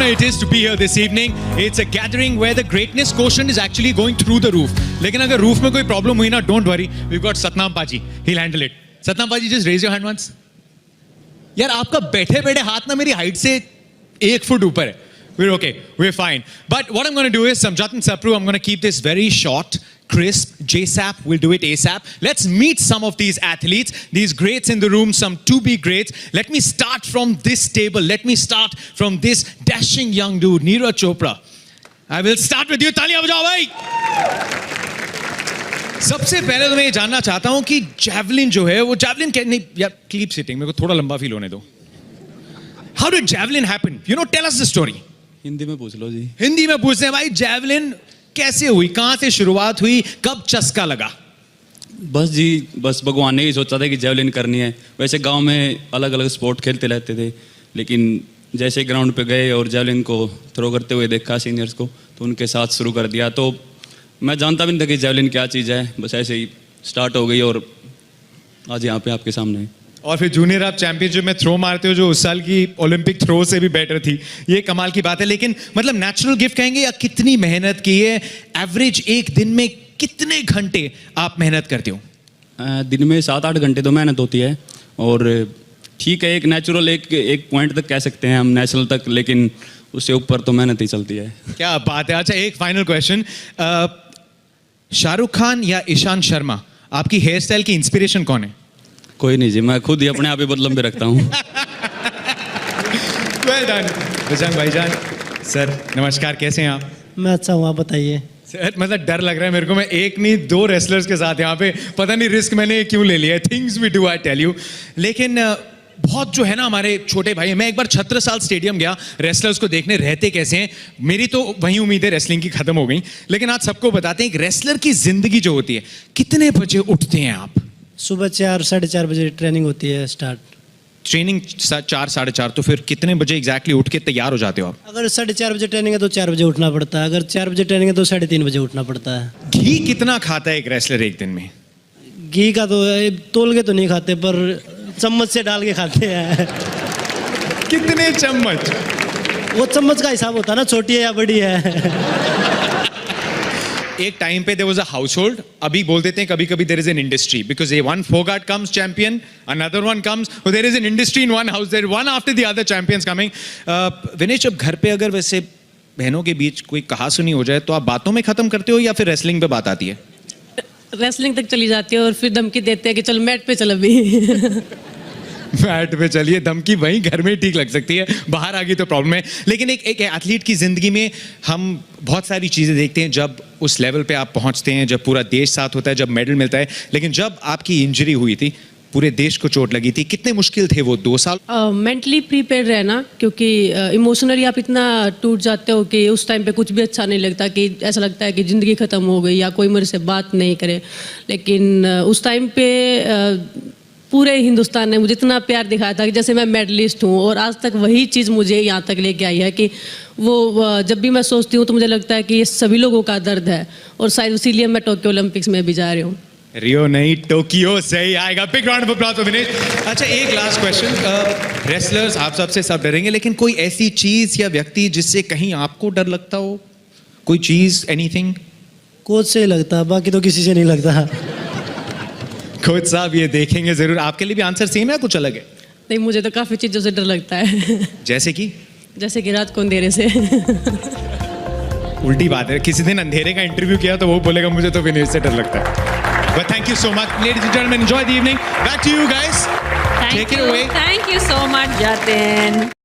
it is to be here this evening. It's a gathering where the greatness quotient is actually going through the roof. लेकिन अगर roof में कोई problem हुई ना, don't worry. We've got Satnam Paji. He'll handle it. Satnam Paji, just raise your hand once. यार आपका बैठे-बैठे हाथ ना मेरी हाइट से 1 फुट ऊपर है. We're okay. We're fine. But what I'm going to do is, Samjatan Sapru, I'm going to keep this very short, crisp. JSAP will do it ASAP. Let's meet some of these athletes, these greats in the room, some to-be greats. Let me start from this table. Let me start from this dashing young dude, Neeraj Chopra. I will start with you. तालियां बजाओ भाई. सबसे पहले तो मैं ये जानना चाहता हूं कि javelin जो है वो javelin नहीं यार keep sitting, मेरे को थोड़ा लंबा फील होने दो. How did javelin happen? You know, tell us the story. Hindi में पूछ लो जी. हिंदी में पूछते हैं भाई, javelin कैसे हुई, कहां से शुरुआत हुई, कब चस्का लगा? बस जी, बस भगवान ने ही सोचा था कि जेवलिन करनी है. वैसे गांव में अलग अलग स्पोर्ट खेलते रहते थे, लेकिन जैसे ग्राउंड पे गए और जेवलिन को थ्रो करते हुए देखा सीनियर्स को, तो उनके साथ शुरू कर दिया. तो मैं जानता भी नहीं था कि जेवलिन क्या चीज़ है, बस ऐसे ही स्टार्ट हो गई और आज यहाँ पे आपके सामने. और फिर जूनियर आप चैंपियनशिप में थ्रो मारते हो जो उस साल की ओलंपिक थ्रो से भी बेटर थी. ये कमाल की बात है. लेकिन मतलब नेचुरल गिफ्ट कहेंगे या कितनी मेहनत की है? एवरेज एक दिन में कितने घंटे आप मेहनत करते हो? दिन में 7-8 घंटे तो मेहनत होती है. और ठीक है, एक नेचुरल एक पॉइंट तक कह सकते हैं हम, नेशनल तक, लेकिन उससे ऊपर तो मेहनत ही चलती है. क्या बात है. अच्छा, एक फाइनल क्वेश्चन. शाहरुख खान या ईशान शर्मा, आपकी हेयर स्टाइल की इंस्पिरेशन कौन है? कोई नहीं जी, मैं खुद ही अपने आप ही बहुत लंबे रखता हूँ. Well done. बजरंग भाईजान सर, नमस्कार, कैसे हैं आप? मैं अच्छा हूँ, आप बताइए. सर मतलब डर लग रहा है मेरे को, मैं एक नहीं 2 रेसलर्स के साथ यहाँ पे, पता नहीं रिस्क मैंने क्यों ले लिया है. Things we do, I tell you. लेकिन बहुत जो है ना हमारे छोटे भाई, मैं एक बार छत्रसाल स्टेडियम गया रेसलर्स को देखने, रहते कैसे हैं. मेरी तो वही उम्मीद है रेसलिंग की खत्म हो गई, लेकिन आज सबको बताते हैं एक रेसलर की जिंदगी जो होती है. कितने बजे उठते हैं आप? सुबह 4-4:30 बजे ट्रेनिंग होती है स्टार्ट. ट्रेनिंग 4-4:30, तो फिर कितने बजे एग्जैक्टली उठ के तैयार हो जाते हो आप? अगर 4:30 बजे ट्रेनिंग है तो 4 बजे उठना पड़ता है. अगर 4 बजे ट्रेनिंग है तो 3:30 बजे उठना पड़ता है. घी कितना खाता है एक रेसलर एक दिन में? घी का तो तोल के तो नहीं खाते, पर चम्मच से डाल के खाते हैं. कितने चम्मच? वो चम्मच का हिसाब होता है ना, छोटी है या बड़ी है. एक टाइम पे देयर वाज अ हाउसहोल्ड, अभी बोल देते हैं कभी कभी there is an industry, because a one Phogat comes champion, another one comes, so there is an industry in one house, there one after the other champions coming. Vinesh, जब घर पे अगर वैसे बहनों के बीच कोई कहा सुनी हो जाए तो आप बातों में खत्म करते हो या फिर रेसलिंग पे बात आती है? रेसलिंग तक चली जाती है और फिर धमकी देते हैं कि चल मैट पे चल अभी. मैट पे चलिए, धमकी वहीं घर में ठीक लग सकती है, बाहर आ गई तो प्रॉब्लम है. लेकिन एक एथलीट की जिंदगी में हम बहुत सारी चीज़ें देखते हैं जब उस लेवल पे आप पहुंचते हैं, जब पूरा देश साथ होता है, जब मेडल मिलता है. लेकिन जब आपकी इंजरी हुई थी, पूरे देश को चोट लगी थी, कितने मुश्किल थे वो 2 साल? मेंटली प्रिपेयर रहना, क्योंकि इमोशनली आप इतना टूट जाते हो कि उस टाइम पे कुछ भी अच्छा नहीं लगता, कि ऐसा लगता है कि ज़िंदगी ख़त्म हो गई या कोई मेरे से बात नहीं करे. लेकिन उस टाइम पे पूरे हिंदुस्तान ने मुझे इतना प्यार दिखाया था कि जैसे मैं मेडलिस्ट हूँ, और आज तक वही चीज़ मुझे यहाँ तक लेके आई है कि वो जब भी मैं सोचती हूँ तो मुझे लगता है कि ये सभी लोगों का दर्द है, और शायद इसीलिए मैं टोक्यो ओलंपिक्स में भी जा रही हूँ. रियो नहीं, टोक्यो सही आएगा. Big round of applause for Vinesh. अच्छा, एक लास्ट क्वेश्चन. रेसलर्स आप सबसे सब डरेंगे, लेकिन कोई ऐसी चीज़ या व्यक्ति जिससे कहीं आपको डर लगता हो? कोई चीज़, एनीथिंग? कोच से ही लगता, बाकी तो किसी से नहीं लगता. कोच साहब ये देखेंगे जरूर. आपके लिए भी आंसर सेम है, कुछ अलग है? नहीं, मुझे तो काफ़ी चीज़ों से डर लगता है. जैसे कि? जैसे कि रात को अंधेरे से. उल्टी बात है, किसी दिन अंधेरे का इंटरव्यू किया तो वो बोलेगा मुझे तो विनेश से डर लगता है. But thank you so much, ladies and gentlemen. Enjoy the evening. Back to you guys. Take it away. Thank you so much, Jatin.